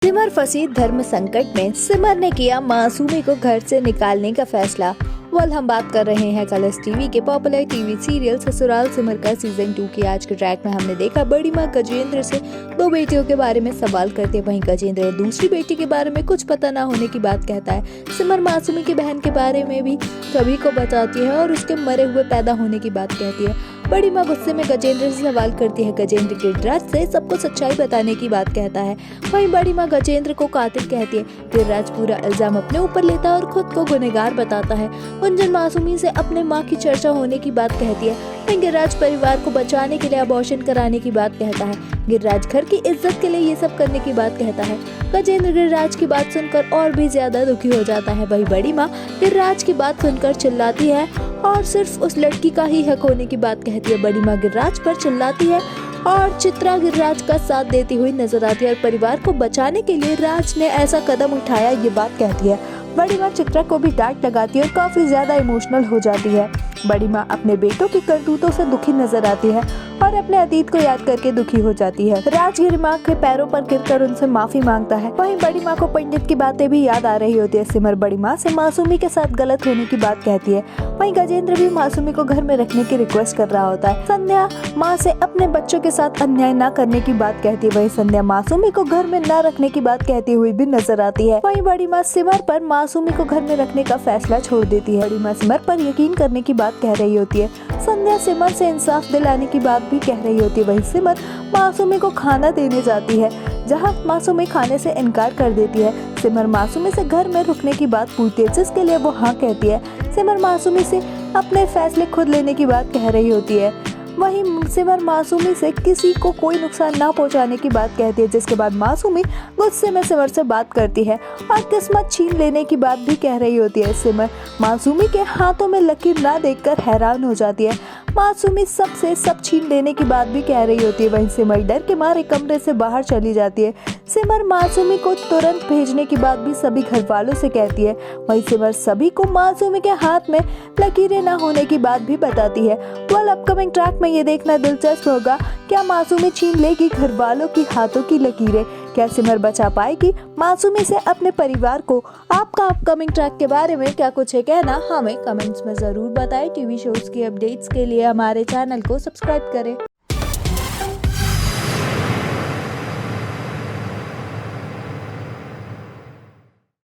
सिमर फंसी धर्म संकट में, सिमर ने किया मासूमी को घर से निकालने का फैसला। हम बात कर रहे हैं कलर्स टीवी के popular TV serial Sasural Simar का सीजन 2 की। आज के ट्रैक में हमने देखा बड़ी माँ गजेंद्र से 2 बेटियों के बारे में सवाल करते, वहीं गजेंद्र दूसरी बेटी के बारे में कुछ पता ना होने की बात कहता है। सिमर मासूमी की बहन के बारे में भी सभी को बताती है और उसके मरे हुए पैदा होने की बात कहती है। बड़ी माँ गुस्से में गजेंद्र से सवाल करती है, गजेंद्र गिरिराज से सबको सच्चाई बताने की बात कहता है। वहीं बड़ी माँ गजेंद्र को कातिल कहती है। गिरिराज पूरा इल्जाम अपने ऊपर लेता है और खुद को गुनहगार बताता है। गुंजन मासूमी से अपने माँ की चर्चा होने की बात कहती है। वहीं गिरिराज परिवार को बचाने के लिए अबॉर्शन कराने की बात कहता है। गिरिराज घर की इज्जत के लिए ये सब करने की बात कहता है। गजेंद्र गिरिराज की बात सुनकर और भी ज्यादा दुखी हो जाता है। वहीं बड़ी माँ गिरिराज की बात सुनकर चिल्लाती है और सिर्फ उस लड़की का ही हक होने की बात कहती है। बड़ी माँ गिरिराज पर चिल्लाती है और चित्रा गिरिराज का साथ देती हुई नजर आती है और परिवार को बचाने के लिए राज ने ऐसा कदम उठाया, ये बात कहती है। बड़ी माँ चित्रा को भी डांट लगाती है और काफी ज्यादा इमोशनल हो जाती है। बड़ी माँ अपने बेटों की करतूतों से दुखी नजर आती है और अपने अतीत को याद करके दुखी हो जाती है। राज गिरी माँ के पैरों पर गिरकर उनसे माफी मांगता है। वहीं बड़ी माँ को पंडित की बातें भी याद आ रही होती है। सिमर बड़ी माँ से मासूमी के साथ गलत होने की बात कहती है। वहीं गजेंद्र भी मासूमी को घर में रखने की रिक्वेस्ट कर रहा होता है। संध्या माँ से अपने बच्चों के साथ अन्याय न करने की बात कहती है। वहीं संध्या मासूमी को घर में न रखने की बात कहती हुई भी नजर आती है। वहीं बड़ी माँ सिमर पर मासूमी को घर में रखने का फैसला छोड़ देती है। बड़ी माँ सिमर पर यकीन करने की बात कह रही होती है। संध्या सिमर से इंसाफ दिलाने की बात भी कह रही होती है। वहीं सिमर मासूमी को खाना देने जाती है, जहां मासूमी खाने से इनकार कर देती है। सिमर मासूमी से घर में रुकने की बात पूछती है, जिसके लिए वो हाँ कहती है। सिमर मासूमी से अपने फैसले खुद लेने की बात कह रही होती है। वहीं सिमर मासूमी से किसी को कोई नुकसान ना पहुंचाने की बात कहती है, जिसके बाद मासूमी गुस्से में सिमर से बात करती है और किस्मत छीन लेने की बात भी कह रही होती है। सिमर मासूमी के हाथों में लकीर ना देखकर हैरान हो जाती है। मासूमी सबसे सब छीन लेने की बात भी कह रही होती है। वहीं सिमर डर के मारे कमरे से बाहर चली जाती है। सिमर मासूमी को तुरंत भेजने की बात भी सभी घर वालों से कहती है। वहीं सिमर सभी को मासूमी के हाथ में लकीरें ना होने की बात भी बताती है। अपकमिंग ट्रैक में ये देखना दिलचस्प होगा, क्या मासूमी छीन लेगी घर वालों की हाथों की लकीरें? क्या सिमर बचा पाएगी मासूमी से अपने परिवार को? आपका अपकमिंग ट्रैक के बारे में क्या कुछ है कहना, हमें कमेंट्स में जरूर बताएं। टीवी शोज की अपडेट्स के लिए हमारे चैनल को सब्सक्राइब करें।